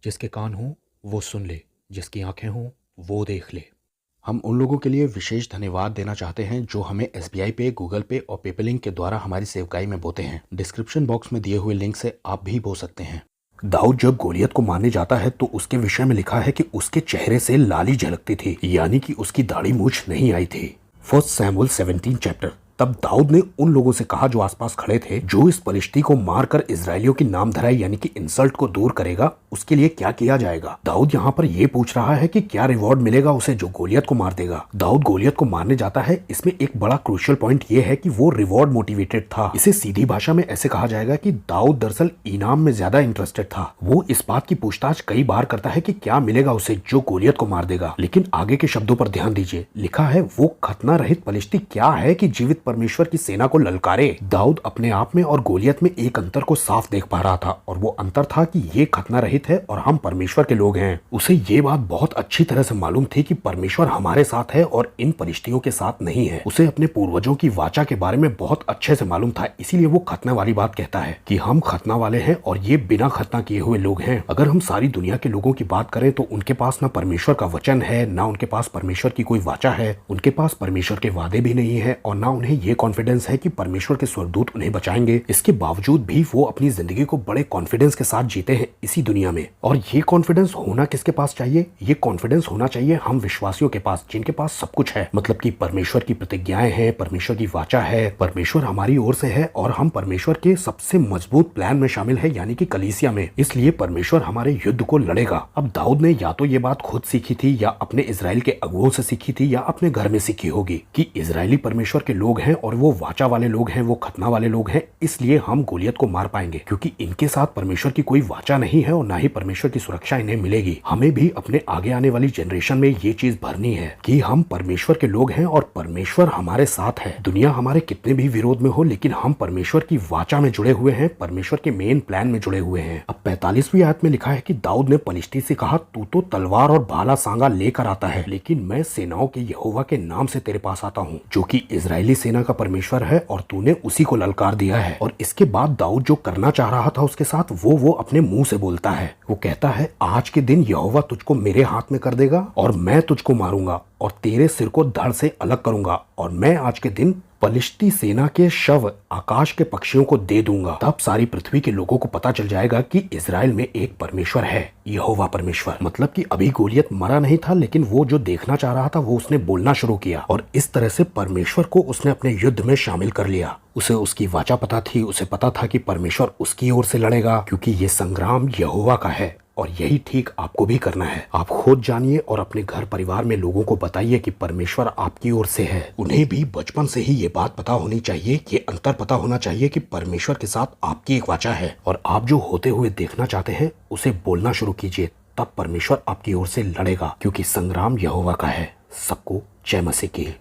जिसके कान हों वो सुन ले, जिसकी आंखें हों वो देख ले। हम उन लोगों के लिए विशेष धन्यवाद देना चाहते हैं जो हमें एसबीआई पे, गूगल पे और पेपलिंक के द्वारा हमारी सेवकाई में बोते हैं। डिस्क्रिप्शन बॉक्स में दिए हुए लिंक से आप भी बो सकते हैं। दाऊद जब गोलियत को मारने जाता है तो उसके विषय में लिखा है कि उसके चेहरे से लाली झलकती थी, यानी कि उसकी दाढ़ी मूछ नहीं आई थी। 1 सैमुअल 17 चैप्टर। तब दाऊद ने उन लोगों से कहा जो आसपास खड़े थे, जो इस पलिश्ती को मारकर इजरायलियों की नामधराई यानी कि इंसल्ट को दूर करेगा, उसके लिए क्या किया जाएगा। दाऊद यहाँ पर ये पूछ रहा है कि क्या रिवॉर्ड मिलेगा उसे जो गोलियत को मार देगा। दाऊद गोलियत को मारने जाता है। इसमें एक बड़ा क्रूशियल पॉइंट ये है कि वो रिवॉर्ड मोटिवेटेड था। इसे सीधी भाषा में ऐसे कहा जाएगा कि दाऊद दरअसल इनाम में ज्यादा इंटरेस्टेड था। वो इस बात की पूछताछ कई बार करता है कि क्या मिलेगा उसे जो गोलियत को मार देगा। लेकिन आगे के शब्दों पर ध्यान दीजिए, लिखा है वो खतना रहित पलिश्ती क्या है कि जीवित परमेश्वर की सेना को ललकारे। दाऊद अपने आप में और गोलियत में एक अंतर को साफ देख पा रहा था, और वो अंतर था कि ये खतना रहित है और हम परमेश्वर के लोग हैं। उसे ये बात बहुत अच्छी तरह से मालूम थी कि परमेश्वर हमारे साथ है और इन पलिश्तियों के साथ नहीं है। उसे अपने पूर्वजों की वाचा के बारे में बहुत अच्छे से मालूम था, इसीलिए वो खतना वाली बात कहता है कि हम खतना वाले हैं और ये बिना खतना किए हुए लोग हैं। अगर हम सारी दुनिया के लोगों की बात करें तो उनके पास ना परमेश्वर का वचन है, ना उनके पास परमेश्वर की कोई वाचा है, उनके पास परमेश्वर के वादे भी नहीं है, और ना उन्हें ये कॉन्फिडेंस है कि परमेश्वर के स्वर्गदूत उन्हें बचाएंगे। इसके बावजूद भी वो अपनी जिंदगी को बड़े कॉन्फिडेंस के साथ जीते हैं इसी दुनिया में। और ये कॉन्फिडेंस होना किसके पास चाहिए? ये कॉन्फिडेंस होना चाहिए हम विश्वासियों के पास, जिनके पास सब कुछ है। मतलब कि परमेश्वर की प्रतिज्ञाएं हैं, परमेश्वर की वाचा है, परमेश्वर हमारी ओर से है और हम परमेश्वर के सबसे मजबूत प्लान में शामिल है, यानी कि कलीसिया में। इसलिए परमेश्वर हमारे युद्ध को लड़ेगा। अब दाऊद ने या तो ये बात खुद सीखी थी, या अपने इजराइल के अगुओं से सीखी थी, या अपने घर में सीखी होगी कि इजरायली परमेश्वर के लोग हैं और वो वाचा वाले लोग हैं, वो खतना वाले लोग हैं, इसलिए हम गोलियत को मार पाएंगे, क्योंकि इनके साथ परमेश्वर की कोई वाचा नहीं है और ना ही परमेश्वर की सुरक्षा इन्हें मिलेगी। हमें भी अपने आगे आने वाली जनरेशन में ये चीज भरनी है कि हम परमेश्वर के लोग हैं और परमेश्वर हमारे साथ है। दुनिया हमारे कितने भी विरोध में हो, लेकिन हम परमेश्वर की वाचा में जुड़े हुए हैं, परमेश्वर के मेन प्लान में जुड़े हुए हैं। अब 45वीं आयत में लिखा है कि दाऊद ने पलिश्ती से कहा, तू तो तलवार और भाला सांगा लेकर आता है, लेकिन मैं सेनाओं के यहोवा के नाम से तेरे पास आता हूँ, जो कि इजरायली सेना का परमेश्वर है, और तूने उसी को ललकार दिया है। और इसके बाद दाऊद जो करना चाह रहा था उसके साथ, वो अपने मुंह से बोलता है। वो कहता है, आज के दिन यहोवा तुझको मेरे हाथ में कर देगा और मैं तुझको मारूंगा और तेरे सिर को धड़ से अलग करूंगा, और मैं आज के दिन पलिश्ती सेना के शव आकाश के पक्षियों को दे दूंगा। तब सारी पृथ्वी के लोगों को पता चल जाएगा कि इजराइल में एक परमेश्वर है, यहोवा परमेश्वर। मतलब कि अभी गोलियत मरा नहीं था, लेकिन वो जो देखना चाह रहा था वो उसने बोलना शुरू किया, और इस तरह से परमेश्वर को उसने अपने युद्ध में शामिल कर लिया। उसे उसकी वाचा पता थी, उसे पता था कि परमेश्वर उसकी ओर से लड़ेगा, क्योंकि ये संग्राम यहोवा का है। और यही ठीक आपको भी करना है। आप खुद जानिए और अपने घर परिवार में लोगों को बताइए कि परमेश्वर आपकी ओर से है। उन्हें भी बचपन से ही ये बात पता होनी चाहिए, ये अंतर पता होना चाहिए कि परमेश्वर के साथ आपकी एक वाचा है, और आप जो होते हुए देखना चाहते हैं उसे बोलना शुरू कीजिए। तब परमेश्वर आपकी ओर से लड़ेगा, क्योंकि संग्राम यहोवा का है। सबको जय मसीह की।